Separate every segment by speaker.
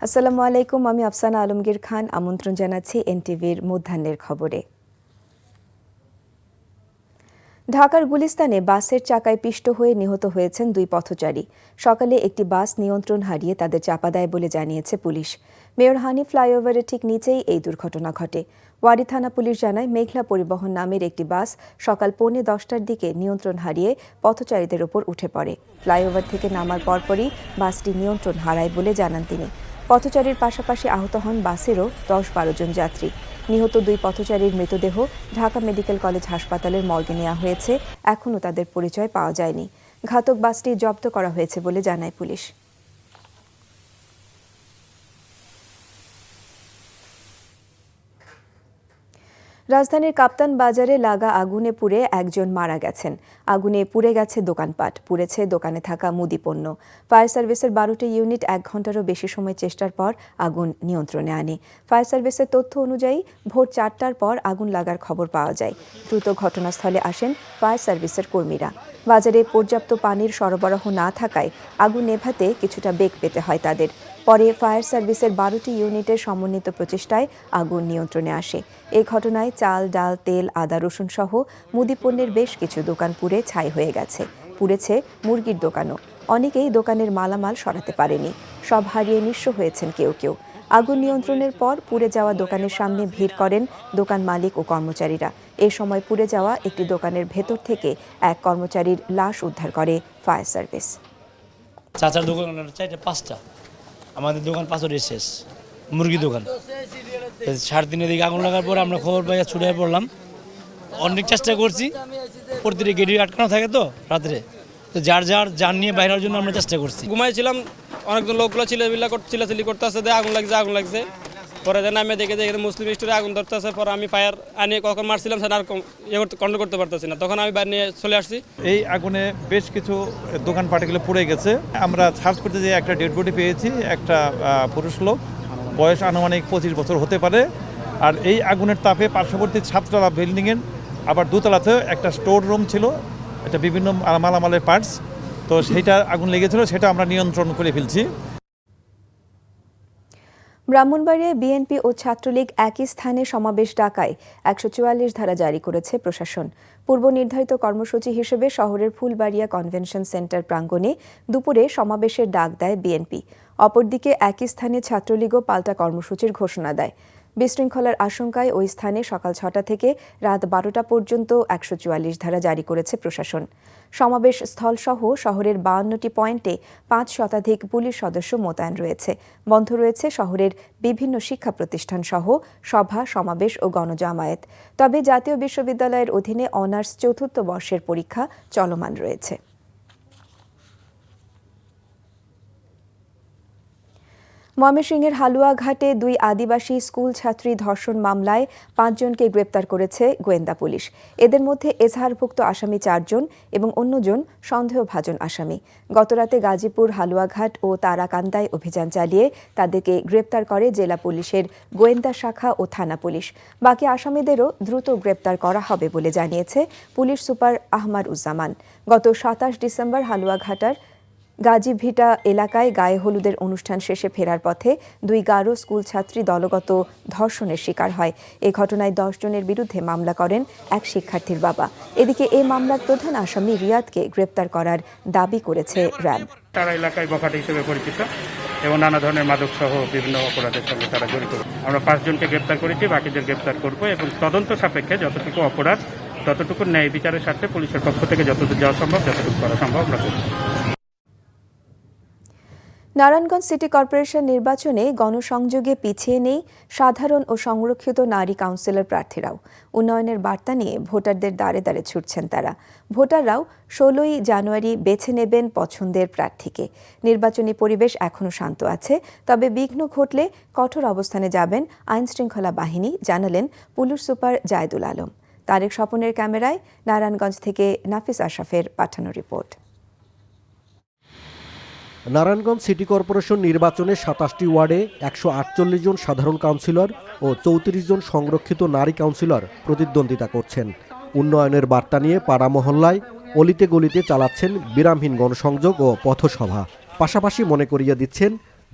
Speaker 1: আসসালামু আলাইকুম, আমি আফসানা আলমগীর খান। আমন্ত্রণ জানাচ্ছি এনটিভির মধ্যাহ্নের খবরে। ঢাকার গুলিস্তানে বাসের চাকায় পিষ্ট হয়ে নিহত হয়েছেন দুই পথচারী। সকালে একটি বাস নিয়ন্ত্রণ হারিয়ে তাদের চাপা দেয় বলে জানিয়েছে পুলিশ। মেয়র হানি ফ্লাইওভারের ঠিক নিচেই এই দুর্ঘটনা ঘটে। ওয়ারী থানা পুলিশ জানায়, মেঘলা পরিবহন নামের একটি বাস সকাল 10:45টার দিকে নিয়ন্ত্রণ হারিয়ে পথচারীদের ওপর উঠে পড়ে। ফ্লাইওভার থেকে নামার পরপরই বাসটি নিয়ন্ত্রণ হারায় বলে জানান তিনি। পথচারীর পাশাপাশি আহত হন বাসেরও 10-12 জন যাত্রী। নিহত দুই পথচারীর মৃতদেহ ঢাকা মেডিকেল কলেজ হাসপাতালের মর্গে নেওয়া হয়েছে। এখনও তাদের পরিচয় পাওয়া যায়নি। ঘাতক বাসটি জব্দ করা হয়েছে বলে জানায় পুলিশ। রাজধানীর কাপ্তান বাজারে লাগা আগুনে পুড়ে একজন মারা গেছেন। আগুনে পুড়ে গেছে দোকানপাট, পুড়েছে দোকানে থাকা মুদি পণ্য। ফায়ার সার্ভিসের 12টি ইউনিট 1 ঘণ্টারও বেশি সময় চেষ্টার পর আগুন নিয়ন্ত্রণে আনে। ফায়ার সার্ভিসের তথ্য অনুযায়ী ভোর 4টার পর আগুন লাগার খবর পাওয়া যায়। দ্রুত ঘটনাস্থলে আসেন ফায়ার সার্ভিসের কর্মীরা। বাজারে পর্যাপ্ত পানির সরবরাহ না থাকায় আগুন নেভাতে কিছুটা বেগ পেতে হয় তাদের। পরে ফায়ার সার্ভিসের 12টি ইউনিটের সমন্বিত প্রচেষ্টায় আগুন নিয়ন্ত্রণে আসে। এই ঘটনায় চাল, ডাল, তেল, আদা, রসুন সহ মুদিপণ্যের বেশ কিছু দোকান পুড়ে ছাই হয়ে গেছে। পুড়েছে মুরগির দোকানও। অনেকেই দোকানের মালামাল সরাতে পারেনি। সব হারিয়ে নিঃস্ব হয়েছেন কেউ কেউ। আগুন নিয়ন্ত্রণের পর পুড়ে যাওয়া দোকানের সামনে ভিড় করেন দোকান মালিক ও কর্মচারীরা। এ সময় পুড়ে যাওয়া একটি দোকানের ভেতর থেকে এক কর্মচারীর লাশ উদ্ধার করে ফায়ার সার্ভিস।
Speaker 2: চাচার দোকান 4-5টা, আমাদের দোকান 5টায় শেষ, মুরগি দোকান। 3:30 দিকে আগুন লাগার পর আমরা খবর পাইয়া ছুটে পড়লাম। অনেক চেষ্টা করছি, প্রতিটি গেটে আটকানো থাকে তো রাত্রে, তো যার নিয়ে বাইরের জন্য আমরা চেষ্টা করছি।
Speaker 3: ঘুমাইছিলাম, অনেকজন লোকগুলো চিল্লাচিল্লি করতেছে, আগুন লাগছে। পরে নামে দেখে মুসলিম স্টোরে আগুন ধরতেছে। পরে আমি ফায়ার আনিয়ে কখন মারছিলাম সেটা আর কন্ট্রোল করতে পারতেছি না, তখন আমি বাইরে নিয়ে চলে আসছি।
Speaker 4: এই আগুনে বেশ কিছু দোকানপাটগুলো পুড়ে গেছে। আমরা সার্চ করতে যেয়ে একটা ডেড বডি পেয়েছি, একটা পুরুষ লোক, বয়স আনুমানিক 25 বছর হতে পারে। আর এই আগুনের তাপে পার্শ্ববর্তী 7তলা বিল্ডিংয়ের আবার 2তলাতেও একটা স্টোর রুম ছিল, এটা বিভিন্ন মালামালের পার্টস, তো সেইটা আগুন লেগেছিল, সেটা আমরা নিয়ন্ত্রণ করে ফেলছি।
Speaker 1: ব্রাহ্মণবাড়িয়ায় বিএনপি ও ছাত্রলীগ একই স্থানে সমাবেশ ডাকায় 144 ধারা জারি করেছে প্রশাসন। পূর্ব নির্ধারিত কর্মসূচি হিসেবে শহরের ফুলবাড়িয়া কনভেনশন সেন্টার প্রাঙ্গণে দুপুরে সমাবেশের ডাক দেয় বিএনপি। অপরদিকে একই স্থানে ছাত্রলীগও পাল্টা কর্মসূচির ঘোষণা দেয়। বিশৃঙ্খলার আশঙ্কায় ওই স্থানে সকাল 6টা থেকে রাত 12টা পর্যন্ত 144 ধারা জারি করেছে প্রশাসন। সমাবেশ স্থলসহ শহরের 52টি পয়েন্টে 5 শতাধিক পুলিশ সদস্য মোতায়েন রয়েছে। বন্ধ রয়েছে শহরের বিভিন্ন শিক্ষা প্রতিষ্ঠান সহ সভা, সমাবেশ ও গণজামায়াত। তবে জাতীয় বিশ্ববিদ্যালয়ের অধীনে অনার্স 4র্থ বর্ষের পরীক্ষা চলমান রয়েছে। ময়মনসিংহের হালুয়াঘাটে 2 আদিবাসী স্কুল ছাত্রী ধর্ষণ মামলায় 5 জনকে গ্রেপ্তার করেছে গোয়েন্দা পুলিশ। এদের মধ্যে এজাহারভুক্ত আসামি 4 জন এবং অন্যজন সন্দেহভাজন আসামি। গতরাতে গাজীপুর, হালুয়াঘাট ও তারাকান্দায় অভিযান চালিয়ে তাদেরকে গ্রেপ্তার করে জেলা পুলিশের গোয়েন্দা শাখা ও থানা পুলিশ। বাকি আসামিদেরও দ্রুত গ্রেপ্তার করা হবে বলে জানিয়েছে পুলিশ সুপার আহমার উজ্জামান। গত 27 ডিসেম্বর হালুয়াঘাটার গাজীভিটা এলাকায় গায়ে হলুদের অনুষ্ঠান শেষে ফেরার পথে 2 গারো স্কুল ছাত্রী দলগত ধর্ষণের শিকার হয়। এ ঘটনায় 10 জনের বিরুদ্ধে মামলা করেন এক শিক্ষার্থীর বাবা। এদিকে এই মামলার প্রধান আসামি রিয়াদকে গ্রেপ্তার করার দাবি করেছে র্যাব।
Speaker 5: তারা এলাকায় বখাটে হিসেবে পরিচিত এবং নানা ধরনের মাদক সহ বিভিন্ন অপরাধের সঙ্গে তারা জড়িত। আমরা 5 জনকে গ্রেপ্তার করেছি, বাকিদের গ্রেপ্তার করব এবং তদন্ত সাপেক্ষে যতটুকু অপরাধ ততটুকু ন্যায় বিচারের স্বার্থে পুলিশের পক্ষ থেকে যতদূর যাওয়া সম্ভব, যতটুকু করা সম্ভব আমরা করব।
Speaker 1: নারায়ণগঞ্জ সিটি কর্পোরেশন নির্বাচনে গণসংযোগে পিছিয়ে নেই সাধারণ ও সংরক্ষিত নারী কাউন্সিলর প্রার্থীরাও। উন্নয়নের বার্তা নিয়ে ভোটারদের দ্বারে দ্বারে ছুটছেন তারা। ভোটাররাও 16ই জানুয়ারি বেছে নেবেন পছন্দের প্রার্থীকে। নির্বাচনী পরিবেশ এখনও শান্ত আছে, তবে বিঘ্ন ঘটলে কঠোর অবস্থানে যাবেন আইনশৃঙ্খলা বাহিনী, জানালেন পুলিশ সুপার জায়েদুল আলম। তারেক স্বপনের ক্যামেরায় নারায়ণগঞ্জ থেকে নাফিস আশরাফের পাঠানো রিপোর্ট।
Speaker 6: নারায়ণগঞ্জ সিটি কর্পোরেশন নির্বাচনে 27টি ওয়ার্ডে 148 জন সাধারণ কাউন্সিলর ও 34 জন সংরক্ষিত নারী কাউন্সিলর প্রতিদ্বন্দ্বিতা করছেন। উন্নয়নের বার্তা নিয়ে পাড়া মহল্লায় অলিতে গলিতে চালাচ্ছেন বিরামহীন গণসংযোগ ও পথসভা। পাশাপাশি মনে করিয়ে দিচ্ছেন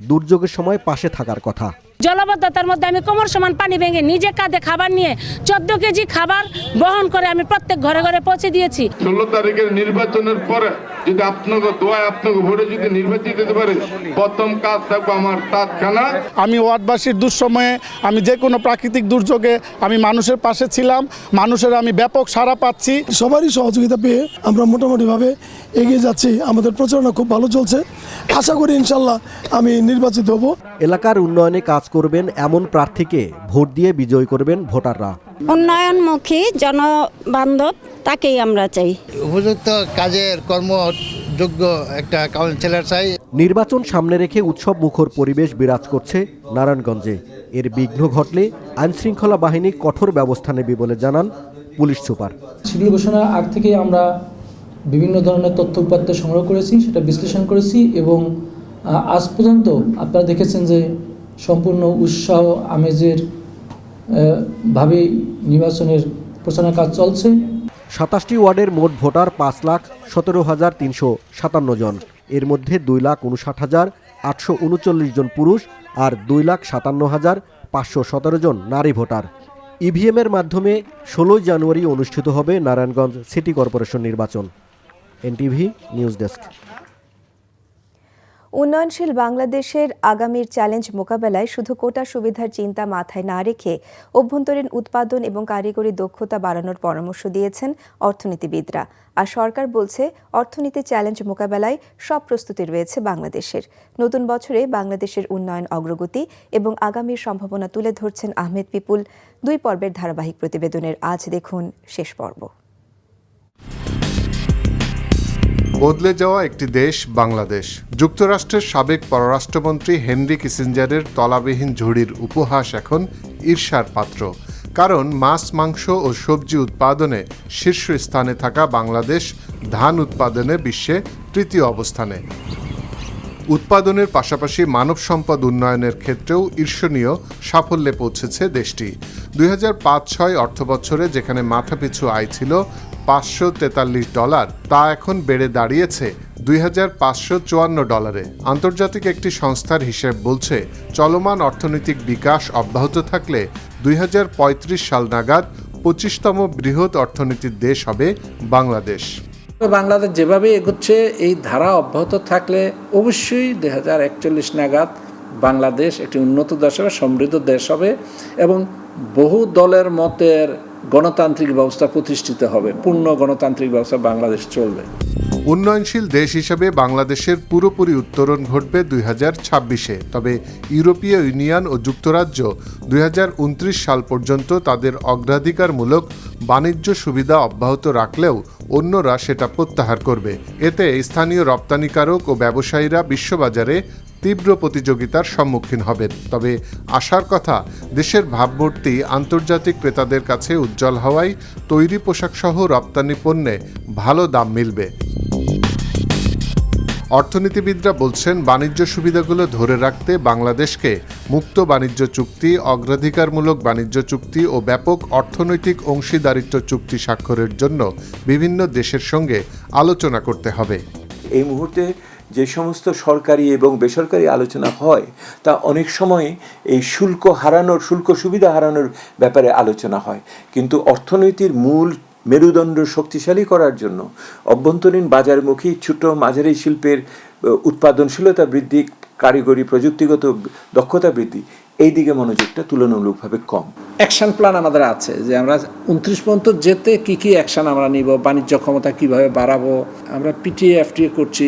Speaker 6: দুর্যোগের সময় পাশে থাকার কথা।
Speaker 7: জলাবদ্ধতার মধ্যে আমি কোমর সমান পানি ভেঙে নিজে কাঁধে খাবার নিয়ে 14 কেজি খাবার বহন করে আমি প্রত্যেক ঘরে ঘরে পৌঁছে দিয়েছি।
Speaker 8: 16 তারিখের নির্বাচনের পরে যদি আপনাকে দোয়ায় আপনাকে ভোটে যদি নির্বাচিত হতে পারে, প্রথম কাজ থাকবে আমার তাৎক্ষণা।
Speaker 9: আমি ওয়ার্ডবাসীর দুঃসময়ে, আমি যে কোনো প্রাকৃতিক দুর্যোগে আমি মানুষের পাশে ছিলাম, মানুষের আমি ব্যাপক সাড়া পাচ্ছি।
Speaker 10: সবারই সহযোগিতা পেয়ে আমরা মোটামুটিভাবে এগিয়ে যাচ্ছি। আমাদের প্রচারণা খুব ভালো চলছে। আশা করি ইনশাল্লাহ আমি নির্বাচিত হব।
Speaker 6: এলাকার উন্নয়নে কাজ করবেন এমন প্রার্থীকে ভোট দিয়ে বিজয়ী করবেন ভোটাররা।
Speaker 7: উন্নয়নমুখী জনবান্ধব তাকেই আমরা চাই।
Speaker 11: উপযুক্ত কাজের কর্মযোগ্য একটা কাউন্সিলর চাই।
Speaker 6: নির্বাচন সামনে রেখে উৎসব মুখর পরিবেশ বিরাজ করছে নারায়ণগঞ্জে। এর বিঘ্ন ঘটলে আইনশৃঙ্খলা বাহিনী কঠোর ব্যবস্থা নেবে বলে জানান পুলিশ সুপার।
Speaker 12: শিডিউল ঘোষণার আগ থেকে আমরা বিভিন্ন ধরনের তথ্য উপাত্ত সংগ্রহ করেছি, সেটা বিশ্লেষণ করেছি এবং আজ পর্যন্ত আপনারা দেখেছেন যে সম্পূর্ণ উৎসাহ আমেজের ভাবে নির্বাচনের প্রচারণা কাজ চলছে।
Speaker 6: 27টি ওয়ার্ডের মোট ভোটার 5,17,357 জন। এর মধ্যে 2,59,839 জন পুরুষ আর 2,57,517 জন নারী ভোটার। ইভিএমের মাধ্যমে 16 জানুয়ারি অনুষ্ঠিত হবে নারায়ণগঞ্জ সিটি কর্পোরেশন নির্বাচন। NTV news desk.
Speaker 1: উন্নয়নশীল বাংলাদেশের আগামীর চ্যালেঞ্জ মোকাবেলায় শুধু কোটা সুবিধার চিন্তা মাথায় না রেখে অভ্যন্তরীণ উৎপাদন এবং কারিগরি দক্ষতা বাড়ানোর পরামর্শ দিয়েছেন অর্থনীতিবিদরা। আর সরকার বলছে অর্থনীতির চ্যালেঞ্জ মোকাবেলায় সব প্রস্তুতি রয়েছে বাংলাদেশের। নতুন বছরে বাংলাদেশের উন্নয়ন অগ্রগতি এবং আগামীর সম্ভাবনা তুলে ধরছেন আহমেদ পিপুল। 2 পর্বের ধারাবাহিক প্রতিবেদনের আজ দেখুন শেষ পর্ব।
Speaker 13: বদলে যাওয়া একটি দেশ বাংলাদেশ। যুক্তরাষ্ট্রের সাবেক পররাষ্ট্রমন্ত্রী হেনরি কিসিঞ্জারের তলাবিহীন ঝুড়ির উপহাস এখন ঈর্ষার পাত্র। কারণ মাছ, মাংস ও সবজি উৎপাদনে শীর্ষস্থানে থাকা বাংলাদেশ ধান উৎপাদনে বিশ্বে তৃতীয় অবস্থানে। উৎপাদনের পাশাপাশি মানব সম্পদ উন্নয়নের ক্ষেত্রেও ঈর্ষণীয় সাফল্যে পৌঁছেছে দেশটি। 2005-06 অর্থবছরে যেখানে মাথাপিছু আয় ছিল $543, তা এখন বেড়ে দাঁড়িয়েছে $2,554। আন্তর্জাতিক একটি সংস্থার হিসেব বলছে চলমান অর্থনৈতিক বিকাশ অব্যাহত থাকলে 2035 সাল নাগাদ 25তম বৃহৎ অর্থনীতির দেশ হবে বাংলাদেশ।
Speaker 14: বাংলাদেশ যেভাবে এগোচ্ছে এই ধারা অব্যাহত থাকলে অবশ্যই 2041 নাগাদ বাংলাদেশ একটি উন্নত দেশ হবে, সমৃদ্ধ দেশ হবে এবং বহু দলের মতের গণতান্ত্রিক ব্যবস্থা প্রতিষ্ঠিত হবে। পূর্ণ গণতান্ত্রিক ব্যবস্থা বাংলাদেশ চলবে।
Speaker 13: উন্নয়নশীল দেশ হিসেবে বাংলাদেশের পুরোপুরি উত্তরণ ঘটবে 2026-এ। তবে ইউরোপীয় ইউনিয়ন ও যুক্তরাজ্য 2029 সাল পর্যন্ত তাদের অগ্রাধিকারমূলক বাণিজ্য সুবিধা অব্যাহত রাখলেও অন্যরা সেটা প্রত্যাহার করবে। এতে স্থানীয় রপ্তানিকারক ও ব্যবসায়ীরা বিশ্ববাজারে তীব্র প্রতিযোগিতার সম্মুখীন হবেন। তবে আশার কথা, দেশের ভাবমূর্তি আন্তর্জাতিক ক্রেতাদের কাছে উজ্জ্বল হওয়ায় তৈরি পোশাকসহ রপ্তানি পণ্যে ভালো দাম মিলবে। অর্থনীতিবিদরা বলছেন বাণিজ্য সুবিধাগুলো ধরে রাখতে বাংলাদেশকে মুক্ত বাণিজ্য চুক্তি, অগ্রাধিকারমূলক বাণিজ্য চুক্তি ও ব্যাপক অর্থনৈতিক অংশীদারিত্ব চুক্তি স্বাক্ষরের জন্য বিভিন্ন দেশের সঙ্গে আলোচনা করতে হবে।
Speaker 15: এই মুহূর্তে যে সমস্ত সরকারি এবং বেসরকারি আলোচনা হয় তা অনেক সময় এই শুল্ক সুবিধা হারানোর ব্যাপারে আলোচনা হয়, কিন্তু অর্থনীতির মূল মেরুদণ্ড শক্তিশালী করার জন্য অভ্যন্তরীণ বাজারমুখী ছোট মাঝারি শিল্পের উৎপাদনশীলতা বৃদ্ধি, কারিগরি প্রযুক্তিগত দক্ষতা বৃদ্ধি, এই দিকে মনোযোগটা তুলনামূলকভাবে কম।
Speaker 14: অ্যাকশন প্ল্যান আমাদের আছে যে আমরা 29 পর্যন্ত যেতে কি কি অ্যাকশন আমরা নিব, বাণিজ্য ক্ষমতা কিভাবে বাড়াবো, আমরা পিটিএ এফটিএ করছি,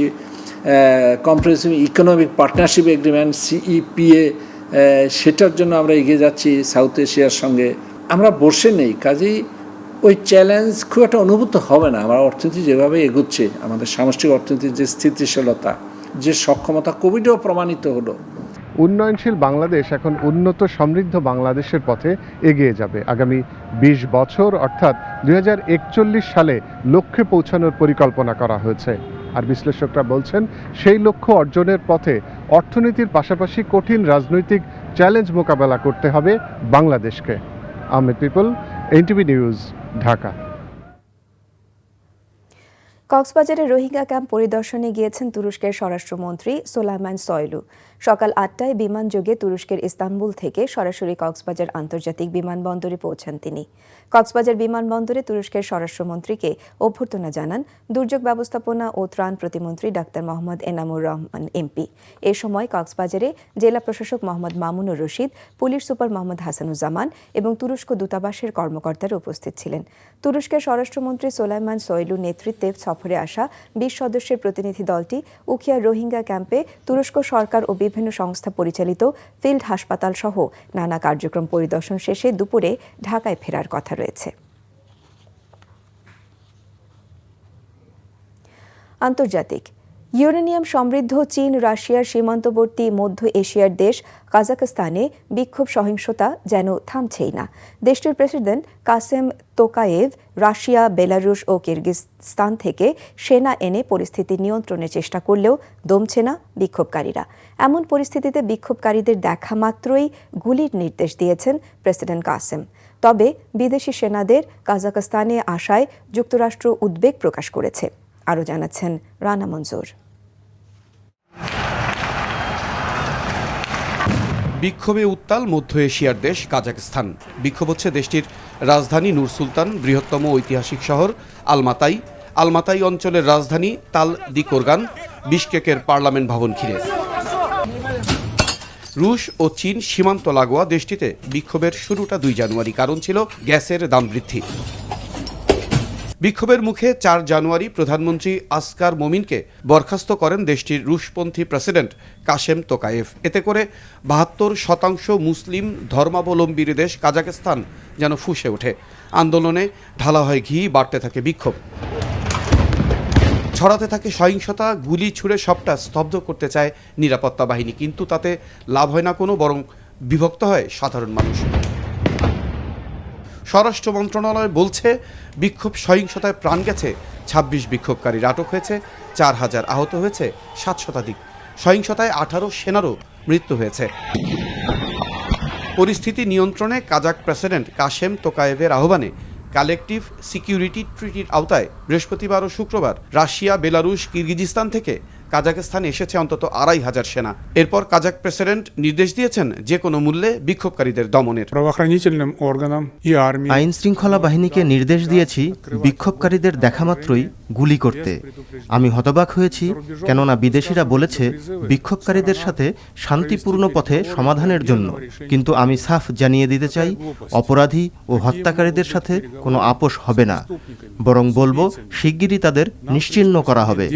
Speaker 14: comprehensive economic partnership agreement CEPA, সেটার জন্য আমরা এগিয়ে যাচ্ছি সাউথ এশিয়ার সঙ্গে। আমরা বসে নেই, কাজেই ওই চ্যালেঞ্জ খুব একটা অনুভূত হবে না। আমার অর্থনীতি যেভাবে এগোচ্ছে, আমাদের সামষ্টিক অর্থনীতির যে স্থিতিশীলতা, যে সক্ষমতা কোভিডেও প্রমাণিত হলো।
Speaker 13: উন্নয়নশীল বাংলাদেশ এখন উন্নত সমৃদ্ধ বাংলাদেশের পথে এগিয়ে যাবে। আগামী 20 বছর অর্থাৎ 2041 সালে লক্ষ্যে পৌঁছানোর পরিকল্পনা করা হয়েছে। আর বিশ্লেষকরা বলছেন সেই লক্ষ্য অর্জনের পথে অর্থনীতির পাশাপাশি কঠিন রাজনৈতিক চ্যালেঞ্জ মোকাবেলা করতে হবে বাংলাদেশকে। Ahmed people, NTV news, Dhaka.
Speaker 1: কক্সবাজারে রোহিঙ্গা ক্যাম্প পরিদর্শনে গিয়েছেন তুরস্কের স্বরাষ্ট্রমন্ত্রী সোলাইমান সয়লু। সকাল 8টায় বিমানযোগে তুরস্কের ইস্তাম্বুল থেকে সরাসরি কক্সবাজার আন্তর্জাতিক বিমানবন্দরে পৌঁছান তিনি। কক্সবাজার বিমানবন্দরে তুরস্কের স্বরাষ্ট্রমন্ত্রীকে অভ্যর্থনা জানান দুর্যোগ ব্যবস্থাপনা ও ত্রাণ প্রতিমন্ত্রী ডাক্তার মোহাম্মদ এনামুর রহমান এমপি। এ সময় কক্সবাজারে জেলা প্রশাসক মোহাম্মদ মামুনুর রশিদ, পুলিশ সুপার মোহাম্মদ হাসানুজ্জামান এবং তুরস্ক দূতাবাসের কর্মকর্তারা উপস্থিত ছিলেন। তুরস্কের স্বরাষ্ট্রমন্ত্রী সোলাইমান সয়লুর নেতৃত্বে সফরে আসা 20 সদস্যের প্রতিনিধি দলটি উখিয়ার রোহিঙ্গা ক্যাম্পে তুরস্ক সরকার ও বিভিন্ন সংস্থা পরিচালিত ফিল্ড হাসপাতাল সহ নানা কার্যক্রম পরিদর্শন শেষে দুপুরে ঢাকায় ফেরার কথা রয়েছে। আন্তর্জাতিক ইউরেনিয়াম সমৃদ্ধ চীন রাশিয়ার সীমান্তবর্তী মধ্য এশিয়ার দেশ কাজাখস্তানে বিক্ষোভ সহিংসতা যেন থামছেই না। দেশটির প্রেসিডেন্ট কাসেম তোকায়েভ রাশিয়া, বেলারুশ ও কিরগিজস্তান থেকে সেনা এনে পরিস্থিতি নিয়ন্ত্রণের চেষ্টা করলেও দমছে না বিক্ষোভকারীরা। এমন পরিস্থিতিতে বিক্ষোভকারীদের দেখা মাত্রই গুলির নির্দেশ দিয়েছেন প্রেসিডেন্ট কাসেম। তবে বিদেশি সেনাদের কাজাখস্তানে আসায় যুক্তরাষ্ট্র উদ্বেগ প্রকাশ করেছে। আরও জানাচ্ছেন রানা মঞ্জুর।
Speaker 16: বিক্ষোভে উত্তাল মধ্য এশিয়ার দেশ কাজাখস্তান। বিক্ষোভ হচ্ছে দেশটির রাজধানী নূর সুলতান, বৃহত্তম ঐতিহাসিক শহর আলমাতাই অঞ্চলের রাজধানী তাল দিকোরগান, বিশকেকের পার্লামেন্ট ভবন ঘিরে। রুশ ও চীন সীমান্ত লাগোয়া দেশটিতে বিক্ষোভের শুরুটা 2 জানুয়ারি, কারণ ছিল গ্যাসের দাম বৃদ্ধি। বিক্ষোভের মুখে 4 জানুয়ারি প্রধানমন্ত্রী আসকার মোমিনকে বরখাস্ত করেন দেশটির রুশপন্থী প্রেসিডেন্ট কাসেম তোকায়েভ। এতে করে 72% মুসলিম ধর্মাবলম্বীর দেশ কাজাখস্তান যেন ফুঁসে ওঠে। আন্দোলনে ঢালা হয় ঘি, বাড়তে থাকে বিক্ষোভ, ছড়াতে থাকে সহিংসতা, গুলি ছুড়ে সবটা স্তব্ধ করতে চায় নিরাপত্তা বাহিনী, কিন্তু তাতে লাভ হয় না কোনো, বরং বিভক্ত হয় সাধারণ মানুষ। স্বরাষ্ট্র মন্ত্রণালয় বলছে বিক্ষোভ সহিংসতায় প্রাণ গেছে 26 বিক্ষোভকারীর, আটক হয়েছে 4000, আহত হয়েছে 7 শতাধিক। সহিংসতায় 18 সেনারও মৃত্যু হয়েছে। পরিস্থিতি নিয়ন্ত্রণে কাজাক প্রেসিডেন্ট কাসেম তোকায়েভের আহ্বানে কালেকটিভ সিকিউরিটি ট্রিটির আওতায় বৃহস্পতিবার ও শুক্রবার রাশিয়া, বেলারুশ, কিরগিজস্তান থেকে কাজাখস্তানে এসেছে অন্তত 2500 সেনা। এরপর কাজাক প্রেসিডেন্ট নির্দেশ দিয়েছেন যে কোনো মূল্যে বিক্ষোভকারীদের দমনের।
Speaker 17: আইন শৃঙ্খলা বাহিনীকে নির্দেশ দিয়েছি বিক্ষোভকারীদের দেখামাত্রই গুলি করতে। আমি হতবাক হয়েছি, কেননা বিদেশিরা বলেছে বিক্ষোভকারীদের সাথে শান্তিপূর্ণ পথে সমাধানের জন্য, কিন্তু আমি সাফ জানিয়ে দিতে চাই অপরাধী ও হত্যাকারীদের সাথে কোনো আপোষ হবে না, বরং বলবো শিগগিরই তাদের নিশ্চিহ্ন করা হবে।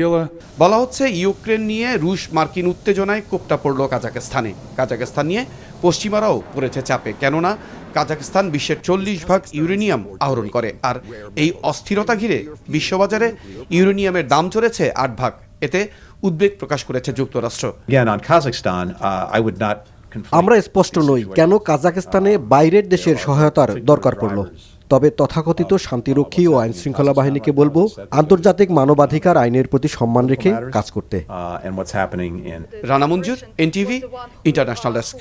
Speaker 16: বলা হচ্ছে ইউক্রেন নিয়ে রুশ মার্কিন উত্তেজনায় কোপটা পড়ল কাজাখস্তানে। কাজাখস্তান নিয়ে পশ্চিমারাও পড়েছে চাপে, কেননা কাজাখস্তান বিশ্বের 40% ইউরেনিয়াম আহরণ করে, আর এই অস্থিরতা ঘিরে বিশ্ববাজারে ইউরেনিয়ামের দাম চড়েছে 8 ভাগ। এতে উদ্বেগ প্রকাশ করেছে যুক্তরাষ্ট্র।
Speaker 6: আমরা স্পষ্ট নই কেন কাজাখস্তানে বাইরের দেশের সহায়তার দরকার পড়ল, তবে তথাকথিত শান্তিরক্ষী ও আইন শৃঙ্খলা বাহিনীকে বলবো আন্তর্জাতিক মানবাধিকার আইনের প্রতি সম্মান রেখে কাজ করতে।
Speaker 16: রানা মঞ্জুর, এনটিভি, ইন্টারন্যাশনাল ডেস্ক।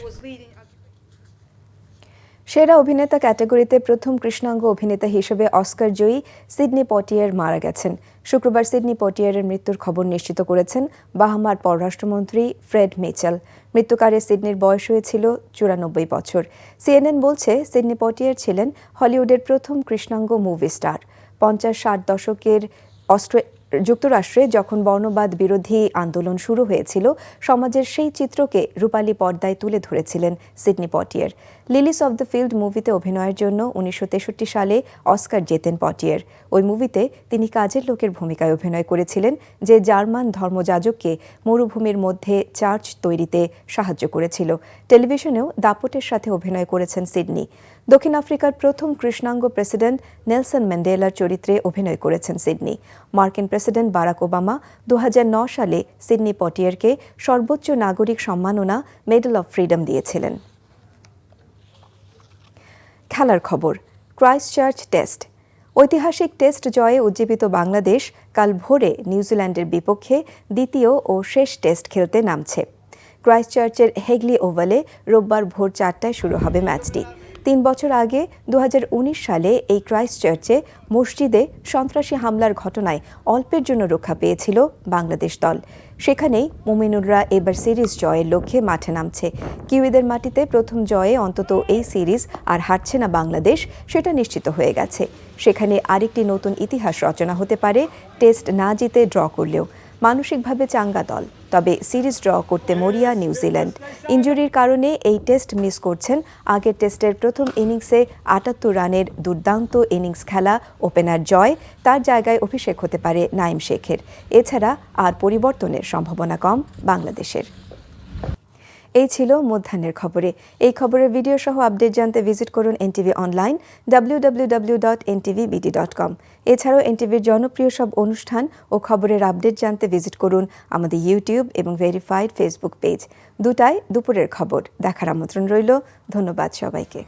Speaker 1: সেরা অভিনেতা ক্যাটাগরিতে প্রথম কৃষ্ণাঙ্গ অভিনেতা হিসেবে অস্কার জয়ী সিডনি পটিয়ার মারা গেছেন। শুক্রবার সিডনি পটিয়ারের মৃত্যুর খবর নিশ্চিত করেছেন বাহামার পররাষ্ট্রমন্ত্রী ফ্রেড মিচেল। মৃত্যুকালে সিডনির বয়স হয়েছিল 94 বছর। সিএনএন বলছে সিডনি পটিয়ার ছিলেন হলিউডের প্রথম কৃষ্ণাঙ্গ মুভি স্টার। 50-60 দশকের যুক্তরাষ্ট্রে যখন বর্ণবাদ বিরোধী আন্দোলন শুরু হয়েছিল, সমাজের সেই চিত্রকে রূপালী পর্দায় তুলে ধরেছিলেন Sidney Poitier. Lilies of the field মুভিতে অভিনয়ের জন্য 1963 সালে অস্কার জেতেন পটিয়ার। ওই মুভিতে তিনি কাজের লোকের ভূমিকায় অভিনয় করেছিলেন, যে জার্মান ধর্মযাজককে মরুভূমির মধ্যে চার্চ তৈরিতে সাহায্য করেছিল। টেলিভিশনেও দাপটের সাথে অভিনয় করেছেন সিডনি। দক্ষিণ আফ্রিকার প্রথম কৃষ্ণাঙ্গ প্রেসিডেন্ট নেলসন ম্যান্ডেলার চরিত্রে অভিনয় করেছেন সিডনি। মার্কিন প্রেসিডেন্ট বারাক ওবামা 2009 সালে সিডনি পটিয়ারকে সর্বোচ্চ নাগরিক সম্মাননা মেডেল অফ ফ্রিডম দিয়েছিলেন। খেলার খবর। Christchurch test. ঐতিহাসিক টেস্ট জয়ে উজ্জীবিত বাংলাদেশ কাল ভোরে নিউজিল্যান্ডের বিপক্ষে দ্বিতীয় ও শেষ টেস্ট খেলতে নামছে। ক্রাইস্টচার্চের হেগলি ওভালে রোববার ভোর 4টায় শুরু হবে ম্যাচটি। 3 বছর আগে 2019 সালে এই ক্রাইস্টচার্চে মসজিদে সন্ত্রাসী হামলার ঘটনায় অল্পের জন্য রক্ষা পেয়েছিল বাংলাদেশ দল। সেখানেই মুমিনুররা এবার সিরিজ জয়ের লক্ষ্যে মাঠে নামছে। কিউইদের মাটিতে প্রথম জয়ে অন্তত এই সিরিজ আর হারছে না বাংলাদেশ, সেটা নিশ্চিত হয়ে গেছে। সেখানে আরেকটি নতুন ইতিহাস রচনা হতে পারে টেস্ট না জিতে ড্র করলেও। মানসিকভাবে চাঙ্গা দল, তবে সিরিজ ড্র করতে মরিয়া নিউজিল্যান্ড। ইনজুরির কারণে এই টেস্ট মিস করছেন আগের টেস্টের প্রথম ইনিংসে 78 রানের দুর্দান্ত ইনিংস খেলা ওপেনার জয়। তার জায়গায় অভিষেক হতে পারে নাইম শেখের। এছাড়া আর পরিবর্তনের সম্ভাবনা কম বাংলাদেশের। এই ছিল মধ্যাহ্নের খবরে। এই খবরের ভিডিও সহ আপডেট জানতে ভিজিট করুন এনটিভি অনলাইন www.ntvbd.com। এছাড়াও এনটিভির জনপ্রিয় সব অনুষ্ঠান ও খবরের আপডেট জানতে ভিজিট করুন আমাদের ইউটিউব এবং ভেরিফাইড ফেসবুক পেজ। দুটায় দুপুরের খবর দেখার আমন্ত্রণ রইল। ধন্যবাদ সবাইকে।